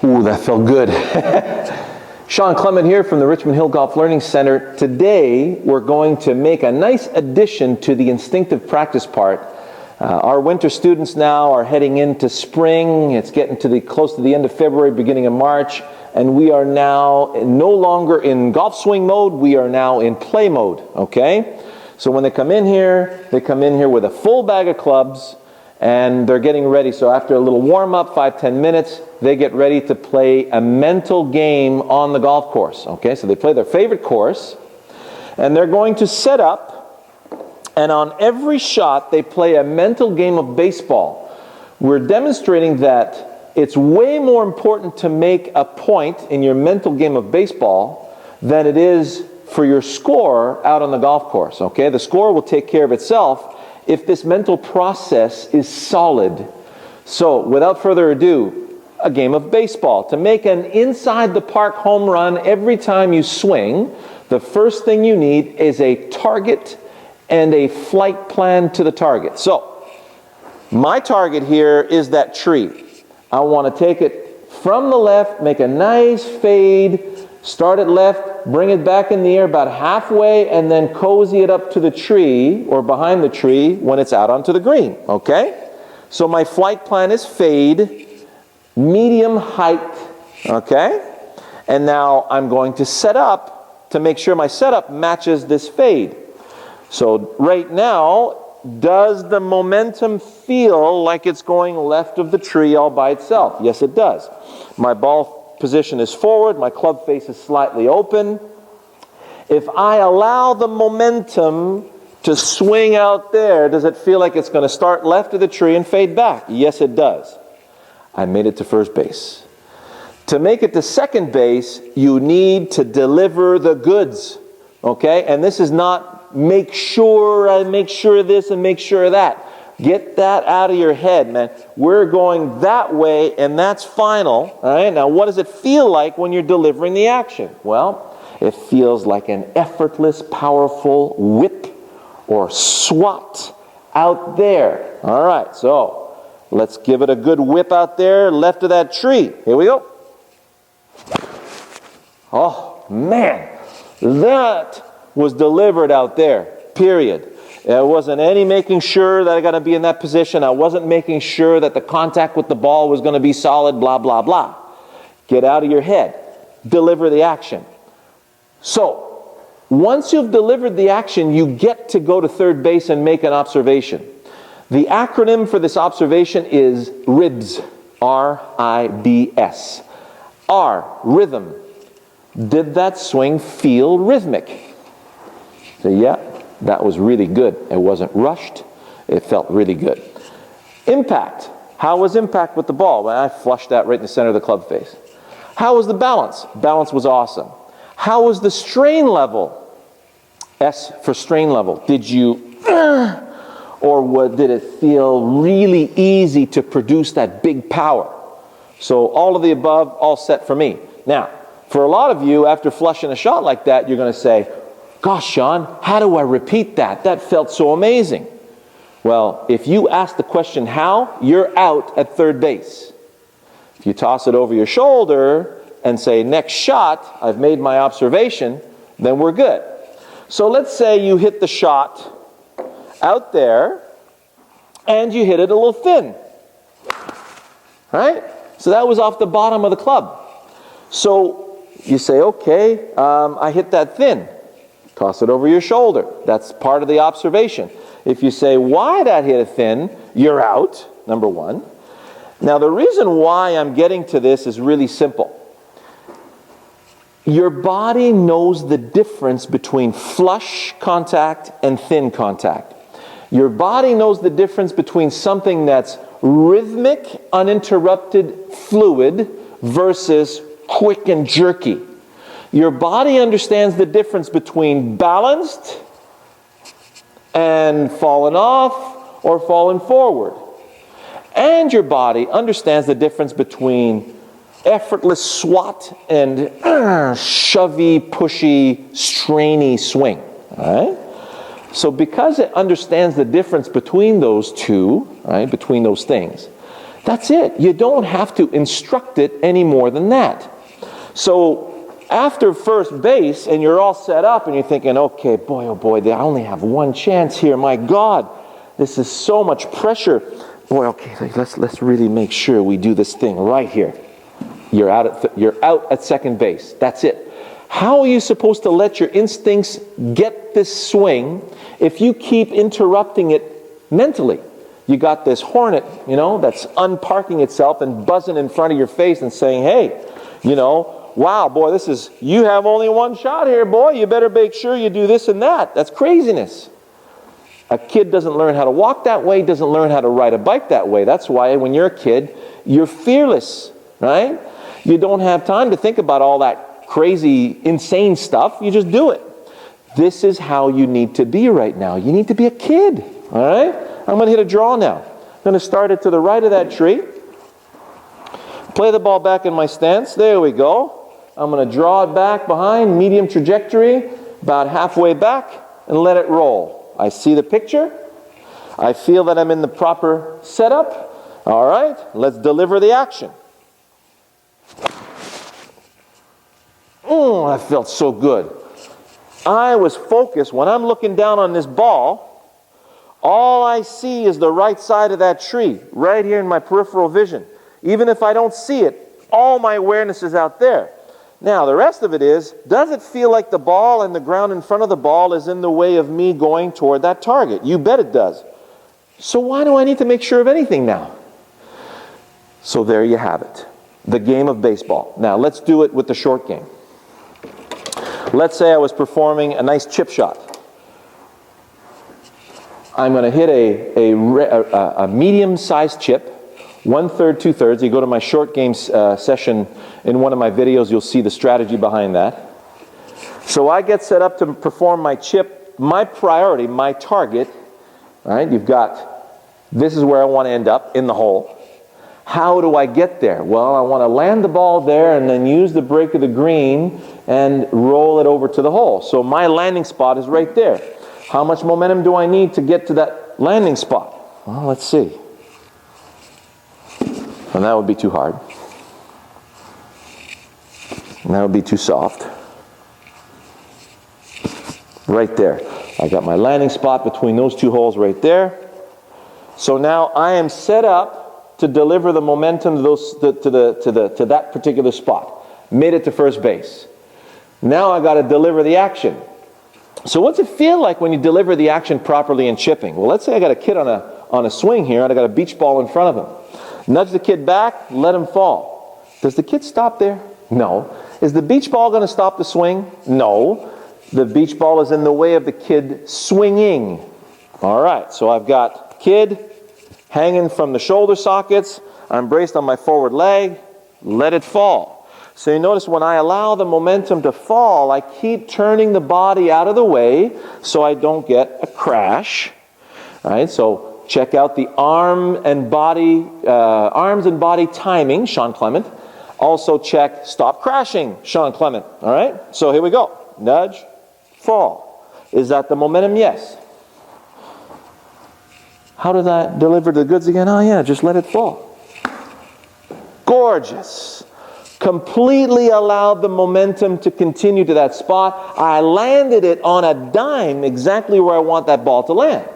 Ooh, that felt good. Shawn Clement here from the Richmond Hill Golf Learning Center. Today, we're going to make a nice addition to the instinctive practice part. Our winter students now are heading into spring. It's getting to close to the end of February, beginning of March, and we are now no longer in golf swing mode. We are now in play mode, okay? So when they come in here with a full bag of clubs, and they're getting ready. So after a little warm-up, 5-10 minutes, they get ready to play a mental game on the golf course. Okay, so they play their favorite course, and they're going to set up, and on every shot, they play a mental game of baseball. We're demonstrating that it's way more important to make a point in your mental game of baseball than it is for your score out on the golf course. Okay, the score will take care of itself if this mental process is solid. So, without further ado, a game of baseball. To make an inside the park home run every time you swing, the first thing you need is a target and a flight plan to the target. So, my target here is that tree. I want to take it from the left, make a nice fade, start it left, bring it back in the air about halfway, and then cozy it up to the tree or behind the tree when it's out onto the green, okay? So my flight plan is fade, medium height, okay? And now I'm going to set up to make sure my setup matches this fade. So right now, does the momentum feel like it's going left of the tree all by itself? Yes, it does. My ball position is forward, my club face is slightly open. If I allow the momentum to swing out there, does it feel like it's going to start left of the tree and fade back? Yes, it does. I made it to first base. To make it to second base, you need to deliver the goods. Okay? And this is not make sure this and make sure that. Get that out of your head, man. We're going that way, and that's final. All right? Now, what does it feel like when you're delivering the action? Well, it feels like an effortless, powerful whip or swat out there. All right, so let's give it a good whip out there, left of that tree. Here we go. Oh, man. That was delivered out there, period. There wasn't any making sure that I got to be in that position. I wasn't making sure that the contact with the ball was going to be solid, blah, blah, blah. Get out of your head. Deliver the action. So, once you've delivered the action, you get to go to third base and make an observation. The acronym for this observation is RIBS. R-I-B-S. R, rhythm. Did that swing feel rhythmic? So, yeah. That was really good. It wasn't rushed. It felt really good. Impact. How was impact with the ball? Well, I flushed that right in the center of the club face. How was the balance? Balance was awesome. How was the strain level? S for strain level. Did you, or did it feel really easy to produce that big power? So all of the above, all set for me. Now, for a lot of you, after flushing a shot like that, you're going to say, gosh, Shawn, how do I repeat that? That felt so amazing. Well, if you ask the question how, you're out at third base. If you toss it over your shoulder and say, next shot, I've made my observation, then we're good. So let's say you hit the shot out there and you hit it a little thin. Right? So that was off the bottom of the club. So you say, okay, I hit that thin. Toss it over your shoulder. That's part of the observation. If you say, why that hit it thin, you're out, number one. Now, the reason why I'm getting to this is really simple. Your body knows the difference between flush contact and thin contact. Your body knows the difference between something that's rhythmic, uninterrupted, fluid versus quick and jerky. Your body understands the difference between balanced and fallen off or fallen forward. And your body understands the difference between effortless swat and shovey, pushy, strainy swing. All right? So because it understands the difference between those two, right, between those things, That's it. You don't have to instruct it any more than that. So after first base and you're all set up and you're thinking, okay, boy, oh boy, I only have one chance here. My God, this is so much pressure. Boy, okay, let's really make sure we do this thing right here. You're out at second base. That's it. How are you supposed to let your instincts get this swing if you keep interrupting it mentally? You got this hornet, that's unparking itself and buzzing in front of your face and saying, hey, wow, boy, you have only one shot here, boy. You better make sure you do this and that. That's craziness. A kid doesn't learn how to walk that way, doesn't learn how to ride a bike that way. That's why when you're a kid, you're fearless, right? You don't have time to think about all that crazy, insane stuff. You just do it. This is how you need to be right now. You need to be a kid, all right? I'm going to hit a draw now. I'm going to start it to the right of that tree. Play the ball back in my stance. There we go. I'm going to draw it back behind, medium trajectory, about halfway back, and let it roll. I see the picture. I feel that I'm in the proper setup. All right, let's deliver the action. That felt so good. I was focused. When I'm looking down on this ball, all I see is the right side of that tree, right here in my peripheral vision. Even if I don't see it, all my awareness is out there. Now, the rest of it is, does it feel like the ball and the ground in front of the ball is in the way of me going toward that target? You bet it does. So why do I need to make sure of anything now? So there you have it. The game of baseball. Now, let's do it with the short game. Let's say I was performing a nice chip shot. I'm going to hit a medium-sized chip, 1/3, 2/3. You go to my short game session in one of my videos, you'll see the strategy behind that. So I get set up to perform my chip, my priority, my target. Right? You've got, this is where I want to end up, in the hole. How do I get there? Well, I want to land the ball there and then use the break of the green and roll it over to the hole. So my landing spot is right there. How much momentum do I need to get to that landing spot? Well, let's see. And that would be too hard. And that would be too soft. Right there. I got my landing spot between those two holes right there. So now I am set up to deliver the momentum to that particular spot. Made it to first base. Now I got to deliver the action. So what's it feel like when you deliver the action properly in chipping? Well, let's say I got a kid on a swing here and I got a beach ball in front of him. Nudge the kid back, let him fall. Does the kid stop there? No. Is the beach ball going to stop the swing? No. The beach ball is in the way of the kid swinging. All right, so I've got kid hanging from the shoulder sockets. I'm braced on my forward leg. Let it fall. So you notice when I allow the momentum to fall, I keep turning the body out of the way so I don't get a crash. All right, so check out the arms and body timing, Shawn Clement. Also check stop crashing, Shawn Clement. All right, so here we go. Nudge, fall. Is that the momentum? Yes. How did I deliver the goods again? Oh yeah, just let it fall. Gorgeous. Completely allowed the momentum to continue to that spot. I landed it on a dime exactly where I want that ball to land.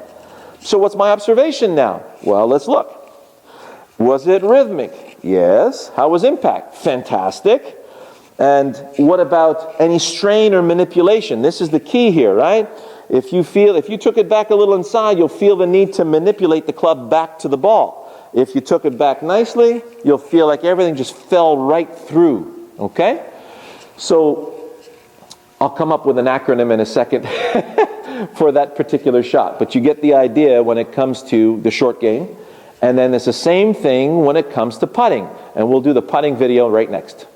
So what's my observation now? Well, let's look. Was it rhythmic? Yes. How was impact? Fantastic. And what about any strain or manipulation? This is the key here, right? If you took it back a little inside, you'll feel the need to manipulate the club back to the ball. If you took it back nicely, you'll feel like everything just fell right through. Okay? So I'll come up with an acronym in a second for that particular shot. But you get the idea when it comes to the short game. And then it's the same thing when it comes to putting. And we'll do the putting video right next.